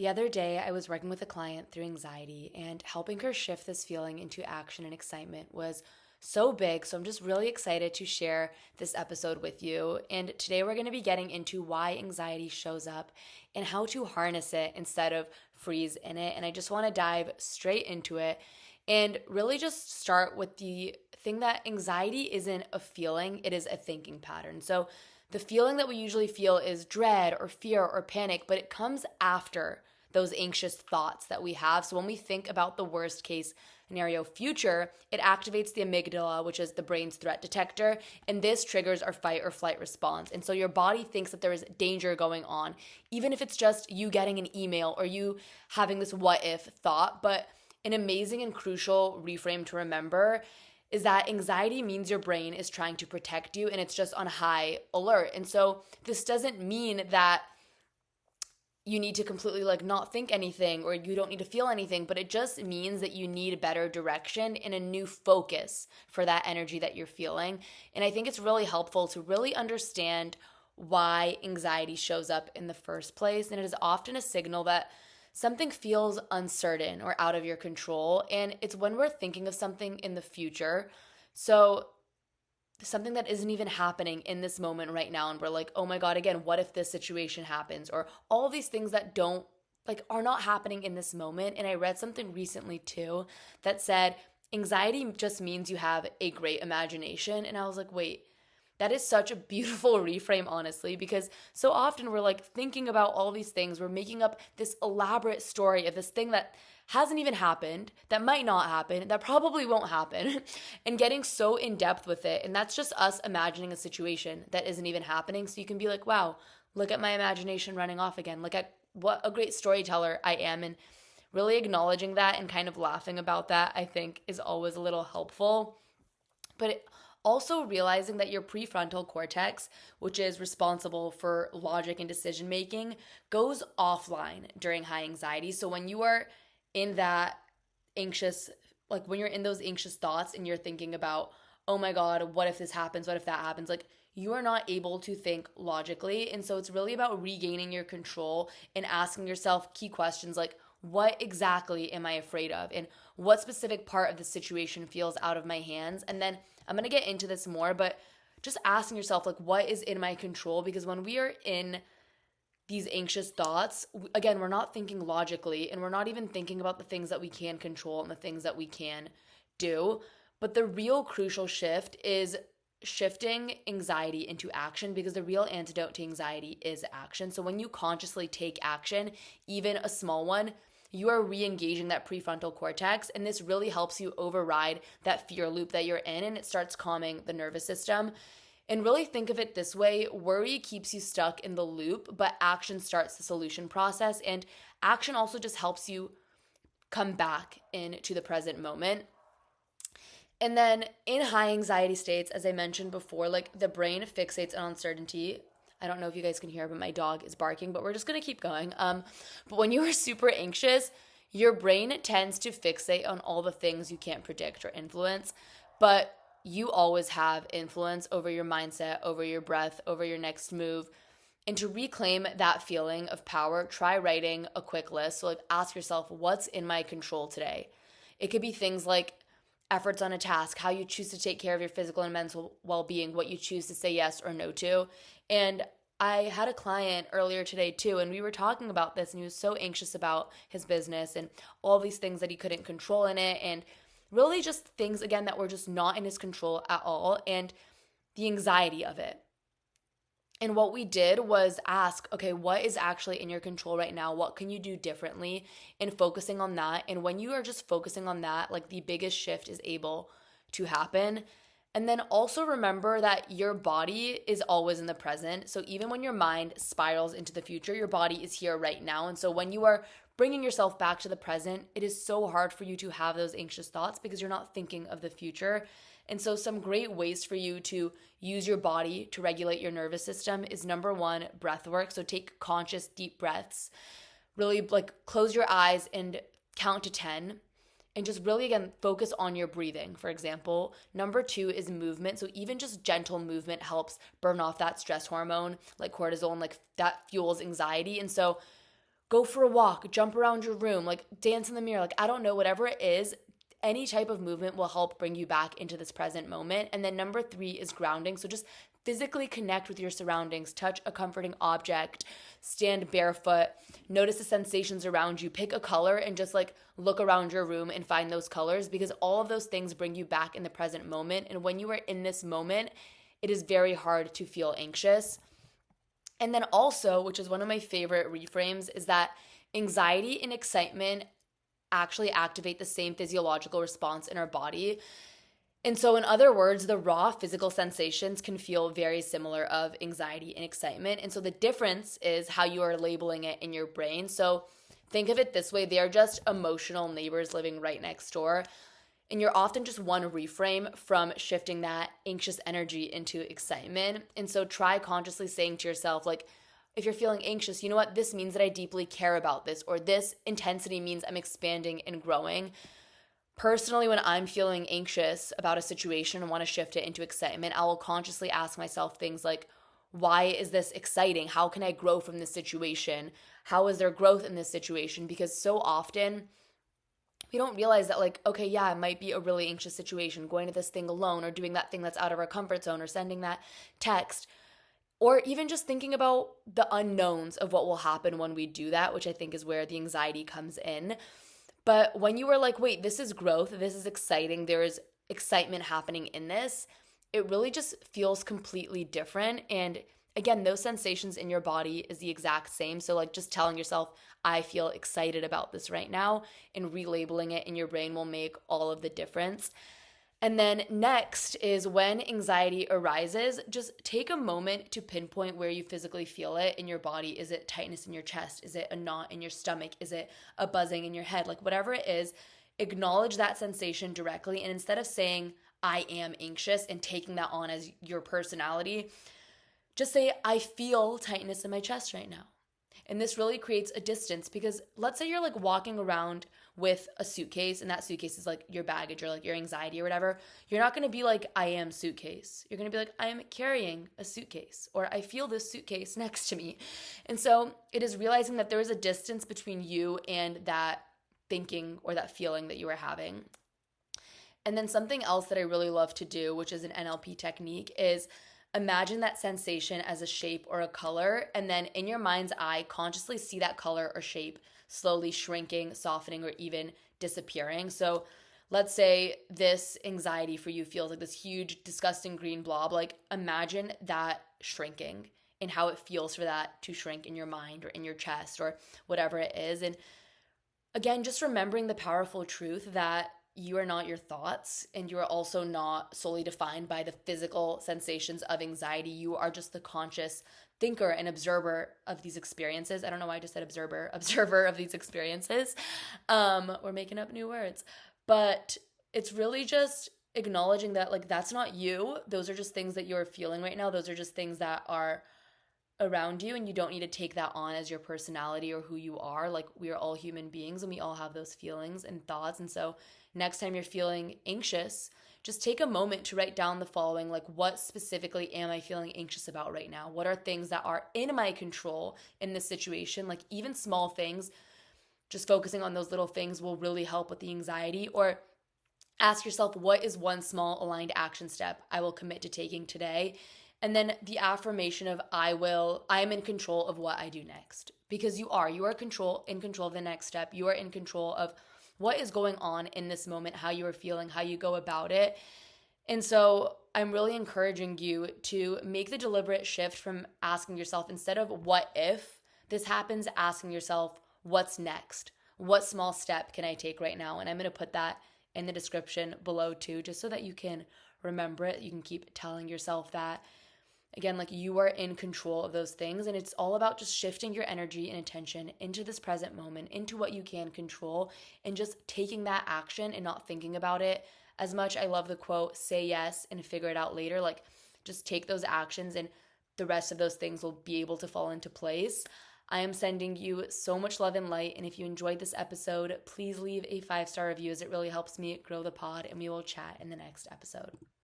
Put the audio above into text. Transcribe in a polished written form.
The other day, I was working with a client through anxiety, and helping her shift this feeling into action and excitement was so big. So I'm just really excited to share this episode with you. And today, we're going to be getting into why anxiety shows up and how to harness it instead of freeze in it. And I just want to dive straight into it and really just start with the thing that anxiety isn't a feeling, it is a thinking pattern. So the feeling that we usually feel is dread or fear or panic, but it comes after those anxious thoughts that we have. So when we think about the worst case scenario future, it activates the amygdala, which is the brain's threat detector, and this triggers our fight or flight response. And so your body thinks that there is danger going on, even if it's just you getting an email or you having this what if thought. But an amazing and crucial reframe to remember is that anxiety means your brain is trying to protect you and it's just on high alert. And so this doesn't mean that you need to completely not think anything or you don't need to feel anything, but it just means that you need better direction and a new focus for that energy that you're feeling. And I think it's really helpful to really understand why anxiety shows up in the first place. And it is often a signal that something feels uncertain or out of your control. And it's when we're thinking of something in the future. So something that isn't even happening in this moment right now. And we're like, oh my God, again, what if this situation happens? Or all these things that are not happening in this moment. And I read something recently too that said, anxiety just means you have a great imagination. And I was like, wait, that is such a beautiful reframe, honestly, because so often we're thinking about all these things. We're making up this elaborate story of this thing that hasn't even happened, that might not happen, that probably won't happen, and getting so in depth with it. And that's just us imagining a situation that isn't even happening. So you can be like, wow, look at my imagination running off again. Look at what a great storyteller I am. And really acknowledging that and kind of laughing about that, I think, is always a little helpful. But also realizing that your prefrontal cortex, which is responsible for logic and decision making, goes offline during high anxiety. So when you are in that anxious, when you're in those anxious thoughts and you're thinking about, oh my God, what if this happens? What if that happens? You are not able to think logically. And so it's really about regaining your control and asking yourself key questions like, what exactly am I afraid of? And what specific part of the situation feels out of my hands? And then I'm going to get into this more, but just asking yourself, what is in my control? Because when we are in these anxious thoughts, again, we're not thinking logically and we're not even thinking about the things that we can control and the things that we can do. But the real crucial shift is shifting anxiety into action, because the real antidote to anxiety is action. So when you consciously take action, even a small one, you are re-engaging that prefrontal cortex, and this really helps you override that fear loop that you're in, and it starts calming the nervous system. And really think of it this way: worry keeps you stuck in the loop, but action starts the solution process, and action also just helps you come back into the present moment. And then in high anxiety states, as I mentioned before, the brain fixates on uncertainty. I don't know if you guys can hear, but my dog is barking, but we're just going to keep going. But when you are super anxious, your brain tends to fixate on all the things you can't predict or influence, but you always have influence over your mindset, over your breath, over your next move. And to reclaim that feeling of power, try writing a quick list. So ask yourself, what's in my control today? It could be things like efforts on a task, how you choose to take care of your physical and mental well-being, what you choose to say yes or no to. And I had a client earlier today too, and we were talking about this, and he was so anxious about his business and all these things that he couldn't control in it, and really just things, again, that were just not in his control at all, and the anxiety of it. And what we did was ask, okay, what is actually in your control right now? What can you do differently? And focusing on that. And when you are just focusing on that, the biggest shift is able to happen. And then also remember that your body is always in the present. So even when your mind spirals into the future, your body is here right now. And so when you are bringing yourself back to the present, it is so hard for you to have those anxious thoughts because you're not thinking of the future. And so some great ways for you to use your body to regulate your nervous system is, number one, breath work. So take conscious deep breaths. Really close your eyes and count to 10. And just really, again, focus on your breathing, for example. Number two is movement. So even just gentle movement helps burn off that stress hormone like cortisol, and that fuels anxiety. And so go for a walk, jump around your room, like dance in the mirror, like I don't know, whatever it is, any type of movement will help bring you back into this present moment. And then number 3 is grounding. So just physically connect with your surroundings, touch a comforting object, stand barefoot, notice the sensations around you, pick a color and just like look around your room and find those colors, because all of those things bring you back in the present moment. And when you are in this moment, it is very hard to feel anxious. And then also, which is one of my favorite reframes, is that anxiety and excitement actually activate the same physiological response in our body. And so, in other words, the raw physical sensations can feel very similar of anxiety and excitement. And so the difference is how you are labeling it in your brain. So think of it this way: they are just emotional neighbors living right next door. And you're often just one reframe from shifting that anxious energy into excitement. And so try consciously saying to yourself, like, if you're feeling anxious, you know what? This means that I deeply care about this, or this intensity means I'm expanding and growing. Personally, when I'm feeling anxious about a situation and want to shift it into excitement, I will consciously ask myself things like, why is this exciting? How can I grow from this situation? How is there growth in this situation? Because so often we don't realize that, like, okay, yeah, it might be a really anxious situation, going to this thing alone or doing that thing that's out of our comfort zone or sending that text, or even just thinking about the unknowns of what will happen when we do that, which I think is where the anxiety comes in. But when you are like, wait, this is growth, this is exciting, there is excitement happening in this, it really just feels completely different. And again, those sensations in your body is the exact same. So like just telling yourself, I feel excited about this right now, and relabeling it in your brain will make all of the difference. And then next is when anxiety arises, just take a moment to pinpoint where you physically feel it in your body. Is it tightness in your chest? Is it a knot in your stomach? Is it a buzzing in your head? Like whatever it is, acknowledge that sensation directly. And instead of saying, I am anxious and taking that on as your personality, just say, I feel tightness in my chest right now. And this really creates a distance, because let's say you're like walking around with a suitcase and that suitcase is like your baggage or like your anxiety or whatever. You're not going to be like, I am suitcase. You're going to be like, I am carrying a suitcase, or I feel this suitcase next to me. And so it is realizing that there is a distance between you and that thinking or that feeling that you are having. And then something else that I really love to do, which is an NLP technique, is imagine that sensation as a shape or a color, and then in your mind's eye, consciously see that color or shape slowly shrinking, softening, or even disappearing. So let's say this anxiety for you feels like this huge, disgusting green blob. Like imagine that shrinking and how it feels for that to shrink in your mind or in your chest or whatever it is. And again, just remembering the powerful truth that you are not your thoughts, and you are also not solely defined by the physical sensations of anxiety. You are just the conscious thinker and observer of these experiences. I don't know why I just said observer of these experiences. We're making up new words. But it's really just acknowledging that, like, that's not you. Those are just things that you're feeling right now. Those are just things that are around you, and you don't need to take that on as your personality or who you are. Like, we are all human beings and we all have those feelings and thoughts. And so next time you're feeling anxious, just take a moment to write down the following, like, what specifically am I feeling anxious about right now? What are things that are in my control in this situation? Like even small things, just focusing on those little things will really help with the anxiety. Or ask yourself, what is one small aligned action step I will commit to taking today? And then the affirmation of I am in control of what I do next. Because you are in control of the next step. You are in control of what is going on in this moment, how you are feeling, how you go about it. And so I'm really encouraging you to make the deliberate shift from asking yourself, instead of what if this happens, asking yourself, what's next? What small step can I take right now? And I'm going to put that in the description below too, just so that you can remember it. You can keep telling yourself that. Again, like, you are in control of those things, and it's all about just shifting your energy and attention into this present moment, into what you can control, and just taking that action and not thinking about it as much. I love the quote, say yes and figure it out later. Like, just take those actions and the rest of those things will be able to fall into place. I am sending you so much love and light, and if you enjoyed this episode, please leave a 5-star review, as it really helps me grow the pod, and we will chat in the next episode.